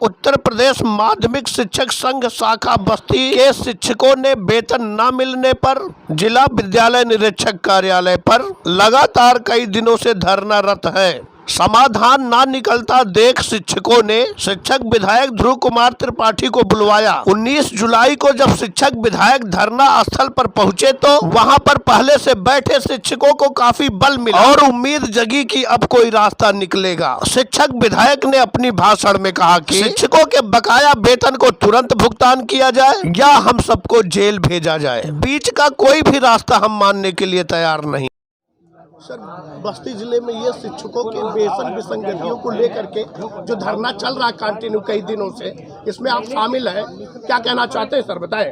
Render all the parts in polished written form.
उत्तर प्रदेश माध्यमिक शिक्षक संघ शाखा बस्ती के शिक्षकों ने वेतन न मिलने पर जिला विद्यालय निरीक्षक कार्यालय पर लगातार कई दिनों से धरना रत है। समाधान ना निकलता देख शिक्षकों ने शिक्षक विधायक ध्रुव कुमार त्रिपाठी को बुलवाया। 19 जुलाई को जब शिक्षक विधायक धरना स्थल पर पहुंचे तो वहां पर पहले से बैठे शिक्षकों को काफी बल मिला और उम्मीद जगी कि अब कोई रास्ता निकलेगा। शिक्षक विधायक ने अपनी भाषण में कहा कि शिक्षकों के बकाया वेतन को तुरंत भुगतान किया जाए या हम सबको जेल भेजा जाए। बीच का कोई भी रास्ता हम मानने के लिए तैयार नहीं। सर, बस्ती जिले में ये शिक्षकों के वेतन विसंगतियों को लेकर के जो धरना चल रहा है कंटिन्यू कई दिनों से, इसमें आप शामिल हैं, क्या कहना चाहते हैं सर, बताएं।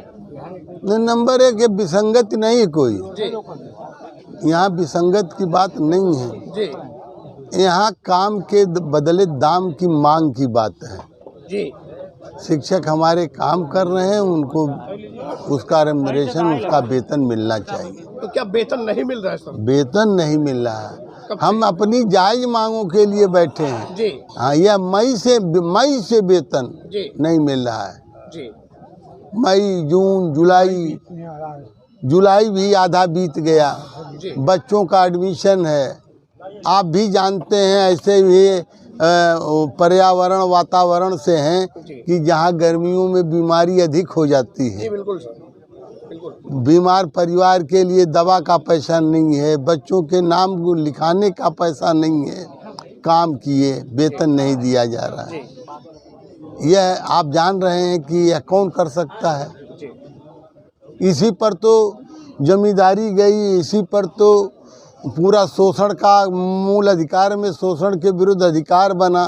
नंबर एक, ये विसंगति नहीं है कोई जी। यहाँ विसंगत की बात नहीं है जी। यहाँ काम के बदले दाम की मांग की बात है जी। शिक्षक हमारे काम कर रहे हैं, उनको उसका रेम्युनरेशन, उसका वेतन मिलना चाहिए। तो क्या वेतन नहीं मिल रहा है सर? वेतन नहीं मिल रहा है। हम अपनी जायज मांगों के लिए बैठे हैं जी। हाँ, यह मई से वेतन नहीं मिल रहा है जी। मई, जून, जुलाई भी आधा बीत गया। बच्चों का एडमिशन है, आप भी जानते हैं। ऐसे भी पर्यावरण वातावरण से हैं कि जहाँ गर्मियों में बीमारी अधिक हो जाती है। बिल्कुल सर, बिल्कुल। बीमार परिवार के लिए दवा का पैसा नहीं है, बच्चों के नाम को लिखाने का पैसा नहीं है, काम किए वेतन नहीं दिया जा रहा है। यह आप जान रहे हैं कि यह कौन कर सकता है। इसी पर तो जमींदारी गई, इसी पर तो पूरा शोषण का मूल अधिकार में शोषण के विरुद्ध अधिकार बना।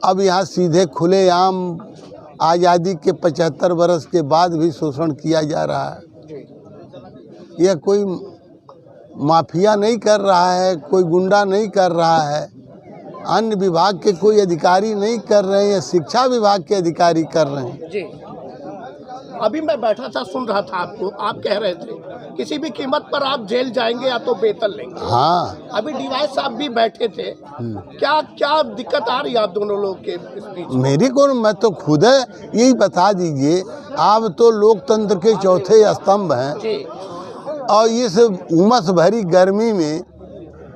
अब यहाँ सीधे खुलेआम आज़ादी के 75 वर्ष के बाद भी शोषण किया जा रहा है। यह कोई माफिया नहीं कर रहा है, कोई गुंडा नहीं कर रहा है, अन्य विभाग के कोई अधिकारी नहीं कर रहे हैं, शिक्षा विभाग के अधिकारी कर रहे हैं जी। अभी मैं बैठा था, सुन रहा था आपको, आप कह रहे थे किसी भी कीमत पर आप जेल जाएंगे या तो वेतन लेंगे। हाँ, अभी डीवाई साहब भी बैठे थे, क्या क्या दिक्कत आ रही है आप दोनों लोग के बीच? मेरी को मैं तो खुद है, यही बता दीजिए। आप तो लोकतंत्र के चौथे स्तंभ हैं और इस उमस भरी गर्मी में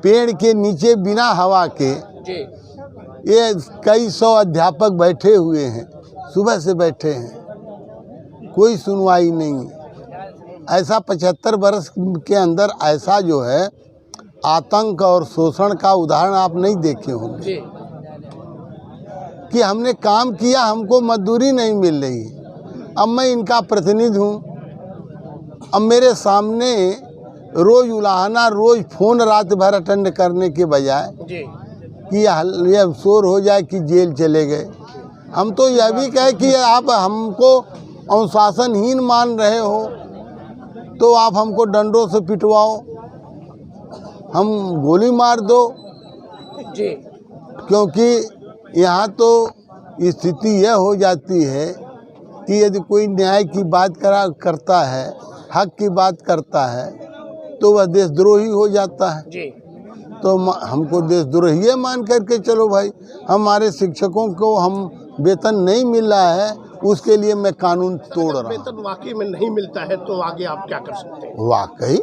पेड़ के नीचे बिना हवा के ये कई सौ अध्यापक बैठे हुए हैं, सुबह से बैठे हैं, कोई सुनवाई नहीं। ऐसा 75 वर्ष के अंदर ऐसा जो है आतंक और शोषण का उदाहरण आप नहीं देखे होंगे कि हमने काम किया, हमको मजदूरी नहीं मिल रही। अब मैं इनका प्रतिनिधि हूँ, अब मेरे सामने रोज उलाहना, रोज फोन रात भर अटेंड करने के बजाय कि यह शोर हो जाए कि जेल चले गए। हम तो यह भी कहे कि आप हमको अनुशासनहीन मान रहे हो तो आप हमको डंडों से पिटवाओ, हम गोली मार दो जी। क्योंकि यहाँ तो स्थिति यह हो जाती है कि यदि कोई न्याय की बात करता है, हक की बात करता है, तो वह देशद्रोही हो जाता है जी। तो हमको देशद्रोही मान करके चलो भाई, हमारे शिक्षकों को हम वेतन नहीं मिल रहा है, उसके लिए मैं कानून तोड़ रहा हूँ। वेतन वाकई में नहीं मिलता है तो आगे आप क्या कर सकते हैं? वाकई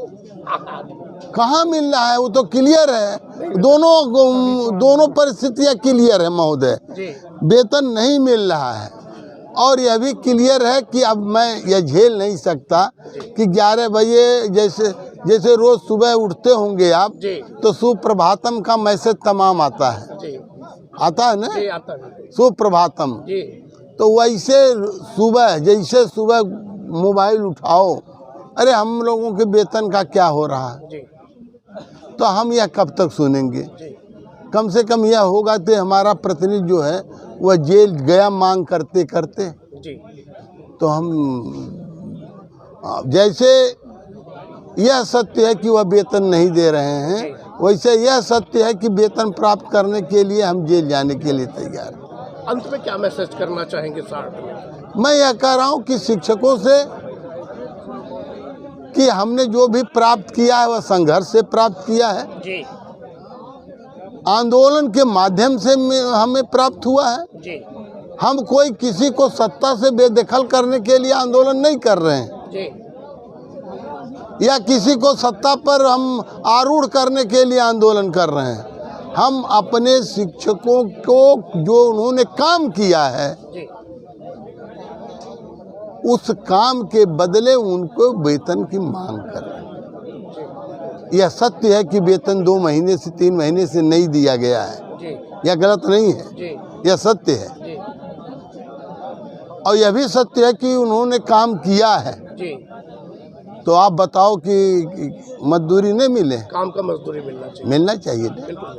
कहाँ मिल रहा है, वो तो क्लियर है। दोनों परिस्थितियाँ क्लियर है महोदय, वेतन नहीं मिल रहा है और यह भी क्लियर है कि अब मैं यह झेल नहीं सकता कि 11 बजे जैसे रोज सुबह उठते होंगे आप तो सुप्रभातम का मैसेज तमाम आता है, आता है ना, सुप्रभातम। तो वैसे जैसे सुबह मोबाइल उठाओ, अरे हम लोगों के वेतन का क्या हो रहा है, तो हम यह कब तक सुनेंगे? कम से कम यह होगा कि हमारा प्रतिनिधि जो है वह जेल गया मांग करते करते। तो हम जैसे यह सत्य है कि वह वेतन नहीं दे रहे हैं, वैसे यह सत्य है कि वेतन प्राप्त करने के लिए हम जेल जाने के लिए तैयार हैं। अंत में क्या मैसेज करना चाहेंगे सर? मैं यह कह रहा हूँ कि शिक्षकों से कि हमने जो भी प्राप्त किया है वह संघर्ष से प्राप्त किया है जी। आंदोलन के माध्यम से हमें प्राप्त हुआ है जी। हम कोई किसी को सत्ता से बेदखल करने के लिए आंदोलन नहीं कर रहे हैं जी या किसी को सत्ता पर हम आरूढ़ करने के लिए आंदोलन कर रहे हैं। हम अपने शिक्षकों को जो उन्होंने काम किया है जी उस काम के बदले उनको वेतन की मांग कर रहे हैं। यह सत्य है कि वेतन 2 महीने से 3 महीने से नहीं दिया गया है, जी यह गलत नहीं है, जी यह सत्य है। जी और यह भी सत्य है कि उन्होंने काम किया है। जी तो आप बताओ कि मजदूरी नहीं मिले, काम का मजदूरी मिलना चाहिए। मिलना चाहिए। बिल्कुल।